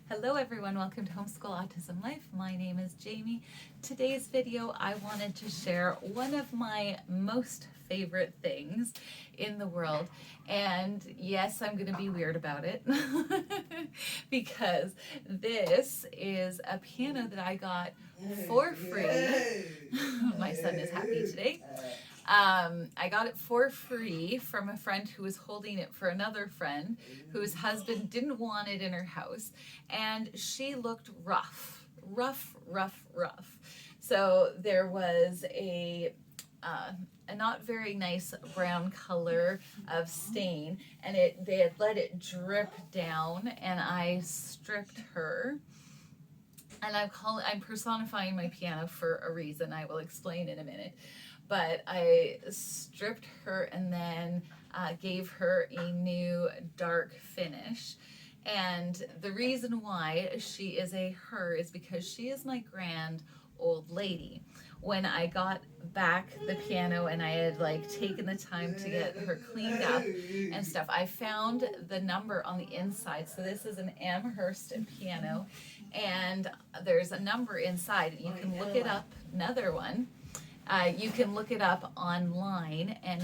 Hello everyone, welcome to Homeschool Autism Life. My name is Jamie. Today's video I wanted to share one of my most favorite things in the world, and yes, I'm going to be weird about it because this is a piano that I got for free. My son is happy today. I got it for free from a friend who was holding it for another friend whose husband didn't want it in her house, and she looked rough. So there was a not very nice brown color of stain, and they had let it drip down, and I stripped her. And I'm personifying my piano for a reason I will explain in a minute. But I stripped her and then gave her a new dark finish. And the reason why she is a her is because she is my grand old lady. When I got back the piano and I had taken the time to get her cleaned up and stuff, I found the number on the inside. So this is an Amherst piano, and there's a number inside. You can look it up. Another one. You can look it up online and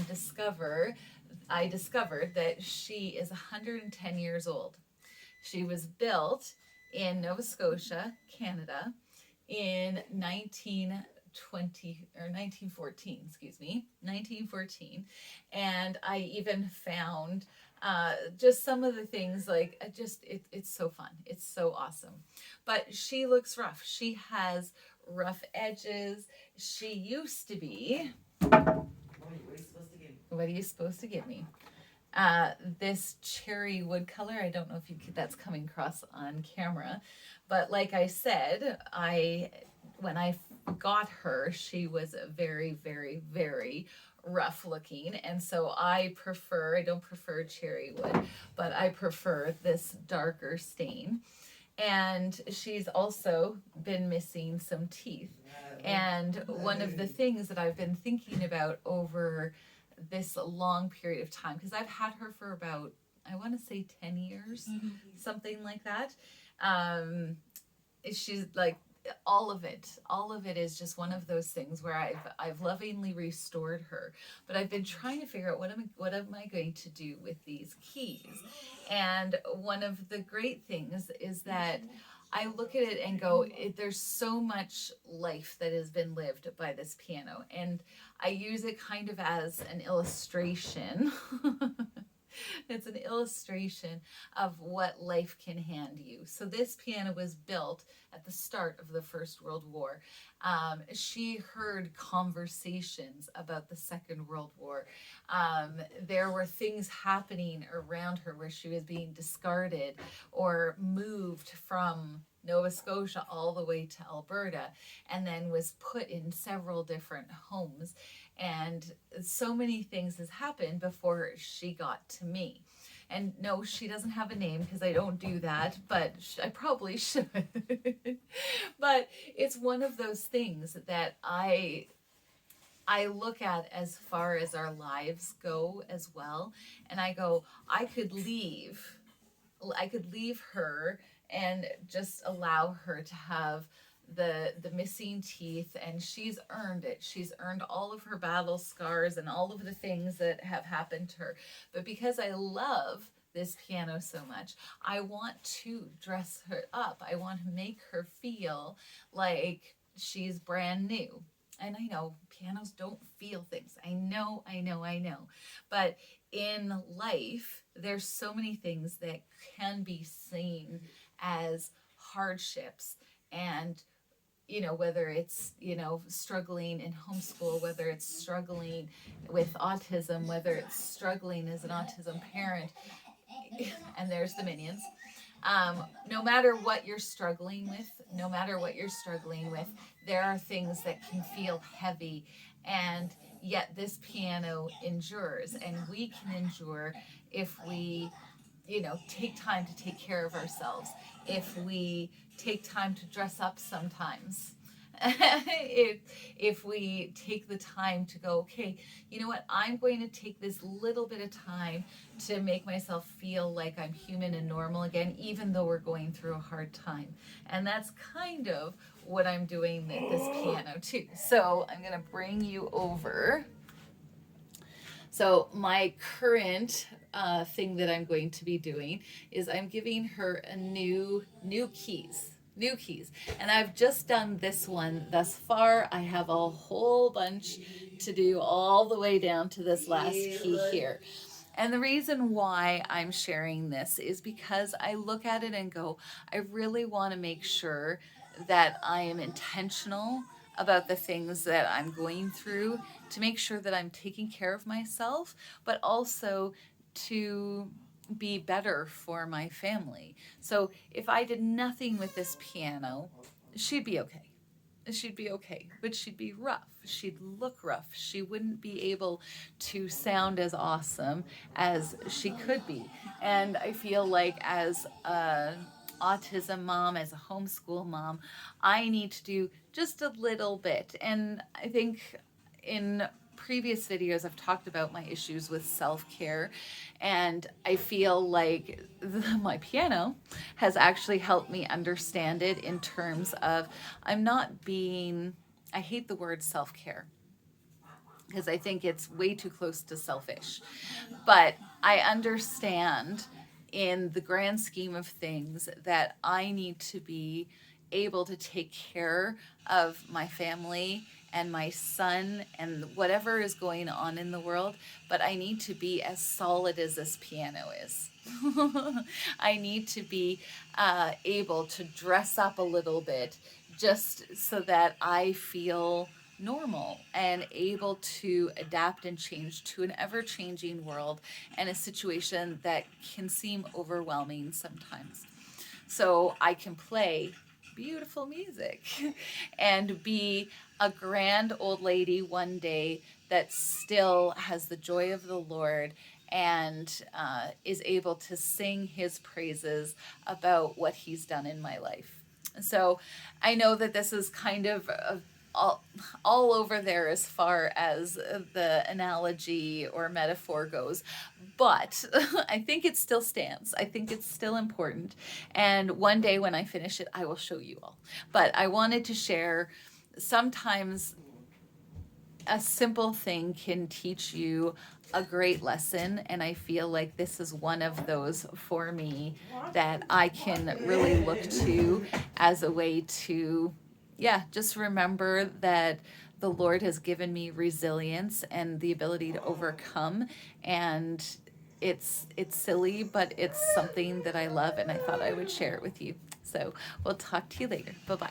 I discovered that she is 110 years old. She was built in Nova Scotia, Canada, in 1914, and I even found just some of the things it's so fun. It's so awesome. But she looks rough. She has rough edges. She used to be, what are you supposed to give me? This cherry wood color. I don't know if that's coming across on camera, but like I said, when I got her, she was very, very, very rough looking, and so I don't prefer cherry wood, but I prefer this darker stain. And she's also been missing some teeth. And one of the things that I've been thinking about over this long period of time, because I've had her for about, I want to say 10 years, something like that. She's like, all of it is just one of those things where I've lovingly restored her, but I've been trying to figure out what am I going to do with these keys. And one of the great things is that I look at it and go, there's so much life that has been lived by this piano, and I use it kind of as an illustration. It's an illustration of what life can hand you. So this piano was built at the start of the First World War. She heard conversations about the Second World War. There were things happening around her where she was being discarded or moved from Nova Scotia all the way to Alberta, and then was put in several different homes. And so many things has happened before she got to me. And no, she doesn't have a name because I don't do that, but I probably should. But it's one of those things that I look at as far as our lives go as well. And I go, I could leave her and just allow her to have the missing teeth, and she's earned it. She's earned all of her battle scars and all of the things that have happened to her. But because I love this piano so much, I want to dress her up. I want to make her feel like she's brand new. And I know pianos don't feel things. I know. But in life, there's so many things that can be seen as hardships. And whether it's struggling in homeschool, whether it's struggling with autism, whether it's struggling as an autism parent, and there's the minions. No matter what you're struggling with, there are things that can feel heavy, and yet this piano endures, and we can endure if we take time to take care of ourselves, if we take time to dress up sometimes. if we take the time to go, okay, you know what, I'm going to take this little bit of time to make myself feel like I'm human and normal again, even though we're going through a hard time. And that's kind of what I'm doing with this piano too. So I'm going to bring you over. So my current thing that I'm going to be doing is I'm giving her a new keys. New keys. And I've just done this one thus far. I have a whole bunch to do all the way down to this last key here. And the reason why I'm sharing this is because I look at it and go, I really want to make sure that I am intentional about the things that I'm going through, to make sure that I'm taking care of myself, but also to be better for my family. So if I did nothing with this piano, she'd be okay. She'd be okay, but she'd be rough. She'd look rough. She wouldn't be able to sound as awesome as she could be. And I feel like as a autism mom, as a homeschool mom, I need to do just a little bit. And I think in previous videos I've talked about my issues with self-care, and I feel like my piano has actually helped me understand it in terms of I'm not being, I hate the word self-care because I think it's way too close to selfish, but I understand in the grand scheme of things that I need to be able to take care of my family and my son and whatever is going on in the world, but I need to be as solid as this piano is. I need to be able to dress up a little bit just so that I feel normal and able to adapt and change to an ever-changing world and a situation that can seem overwhelming sometimes. So I can play beautiful music and be a grand old lady one day that still has the joy of the Lord and is able to sing his praises about what he's done in my life. So I know that this is kind of all over there as far as the analogy or metaphor goes, but I think it still stands. I think it's still important. And one day when I finish it, I will show you all. But I wanted to share, sometimes a simple thing can teach you a great lesson, and I feel like this is one of those for me that I can really look to as a way to, yeah, just remember that the Lord has given me resilience and the ability to overcome, and it's silly, but it's something that I love, and I thought I would share it with you. So we'll talk to you later. Bye-bye.